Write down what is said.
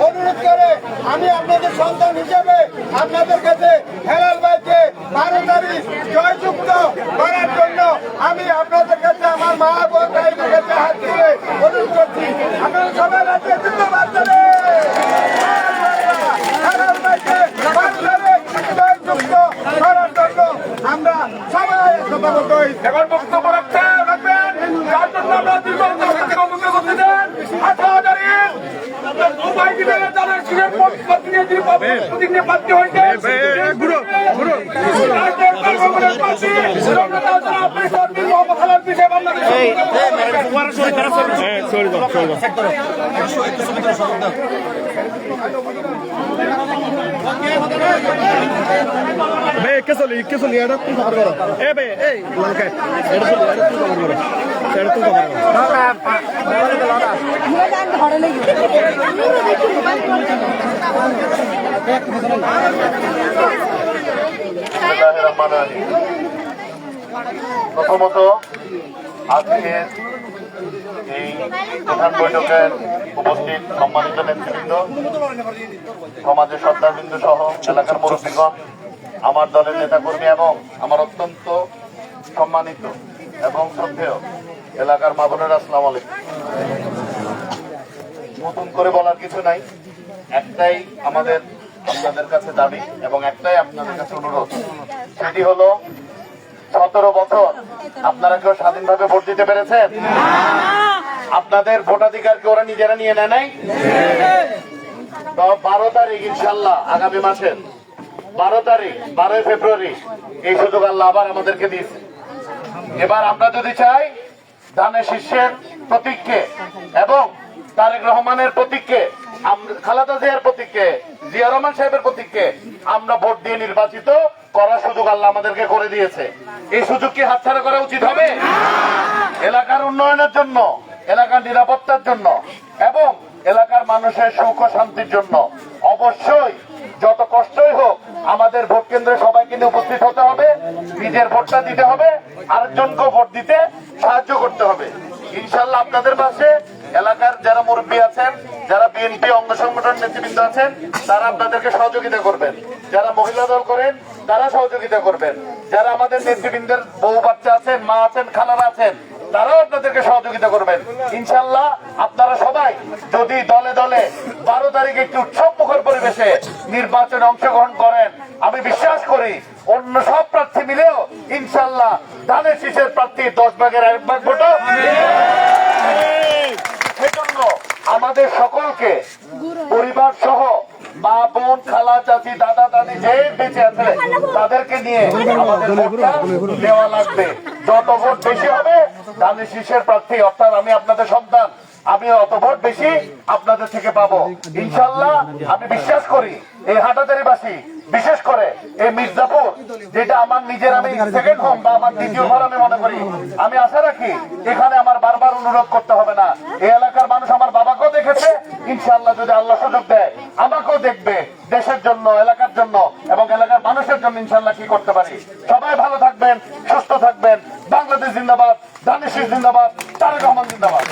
অনুরোধ করে আমি আপনাদের সন্তান হিসেবে আপনাদের কাছে হেলাল ভাইকে 12 তারিখ জয়যুক্ত করার জন্য আমি আপনাদের কাছে আমার মা বোন ভাইদের কাছে হাত তুলে অনুরোধ করছি। আপনারা সবাই রাজ্যে ধন্যবাদ হেলাল ভাইকে 12 তারিখ জয়যুক্ত করার জন্য আমরা সবাই একতাবদ্ধ হই। এখন বক্তব্য রাখবেন যার জন্য আমরা দীর্ঘ করতে দেন 18 উপায় দিলে তাদের শিবের প্রতিজ্ঞা প্রাপ্তি হয়েছে প্রথমত আজকে এই প্রধান বৈঠকের উপস্থিত সম্মানিত নেতৃবৃন্দ, সমাজের শ্রদ্ধাবৃন্দ সহ এলাকার মুরব্বীগণ, আমার দলের নেতাকর্মী এবং আমার অত্যন্ত সম্মানিত এবং শ্রদ্ধেয় এলাকার মা বোনেরা, আসসালামু আলাইকুম। নতুন করে বলার কিছু নাই, একটাই আমাদের আপনাদের কাছে দাবি এবং একটাই আপনাদের কাছে অনুরোধ, সেটি হলো 17 বছর আপনারা কেউ স্বাধীনভাবে ভোট দিতে পেরেছেন? আপনাদের ভোটাধিকার কি ওরা নিজেরা নিয়ে নেয় নাই? 12 তারিখ ইনশাল্লাহ আগামী মাসের 12 তারিখ 12 ফেব্রুয়ারি এই সুযোগ আল্লাহ আবার আমাদেরকে দিয়েছে। এবার আমরা যদি চাই ধানের শীর্ষের প্রতীককে এবং তারেক রহমানের প্রতীককে, খালেদা জিয়ার প্রতীককে, জিয়া রহমান সাহেবের প্রতীককে আমরা ভোট দিয়ে নির্বাচিত করার সুযোগ আল্লাহ আমাদেরকে করে দিয়েছে। এই সুযোগ কি হাতছাড়া করা উচিত হবে? এলাকার উন্নয়নের জন্য, এলাকার নিরাপত্তার জন্য এবং এলাকার মানুষের সুখ ও শান্তির জন্য অবশ্যই যত কষ্টই হোক আমাদের ভোট কেন্দ্রে সবাইকে নিয়ে উপস্থিত হতে হবে, নিজের ভোটটা দিতে হবে, আরেকজনকেও ভোট দিতে সাহায্য করতে হবে। ইনশাল্লাহ আপনাদের পাশে এলাকার যারা মুরব্বী আছেন, যারা বিএনপি অঙ্গ সংগঠন নেতৃবৃন্দ আছেন, তারা আপনাদেরকে সহযোগিতা করবেন। যারা মহিলা দল করেন তারা সহযোগিতা করবেন। যারা আমাদের নেতৃবৃন্দের বউ বাচ্চা আছেন, মা আছেন, খালারা আছেন, তারাও আপনাদেরকে সহযোগিতা করবেন। ইনশাল্লাহ আপনারা সবাই যদি দলে দলে 12 তারিখে একটি উৎসব মুখর পরিবেশে নির্বাচনে অংশগ্রহণ করেন, আমি বিশ্বাস করি অন্য সব প্রার্থী মিলেও ইনশাল্লাহ ধানের শীষের প্রার্থী 10 ভাগের 1 ভাগ ভোটও। সেজন্য আমাদের সকলকে পরিবার সহ মা বোন খালা চাচি দাদা দাদি যে বেঁচে আছে তাদেরকে নিয়ে আমাদের ভোটটা দেওয়া লাগবে। যত ভোট বেশি হবে ধানের শীষের প্রার্থী, অর্থাৎ আমি আপনাদের সন্তান, আমি অত ভোট বেশি আপনাদের থেকে পাবো ইনশাল্লাহ। আমি বিশ্বাস করি এই হাটাজারিবাসী, বিশেষ করে এই মির্জাপুর, যেটা আমার নিজের, আমি সেকেন্ড হোম বা আমার দ্বিতীয় ঘর আমি মনে করি, আমি আশা রাখি এখানে আমার বারবার অনুরোধ করতে হবে না। এই এলাকার মানুষ আমার বাবাকেও দেখেছে, ইনশাল্লাহ যদি আল্লাহ সুযোগ দেয় আমাকেও দেখবে, দেশের জন্য, এলাকার জন্য এবং এলাকার মানুষের জন্য ইনশাল্লাহ কি করতে পারি। সবাই ভালো থাকবেন, সুস্থ থাকবেন। বাংলাদেশ জিন্দাবাদ, ধানের শীষ জিন্দাবাদ, তারেক রহমান জিন্দাবাদ।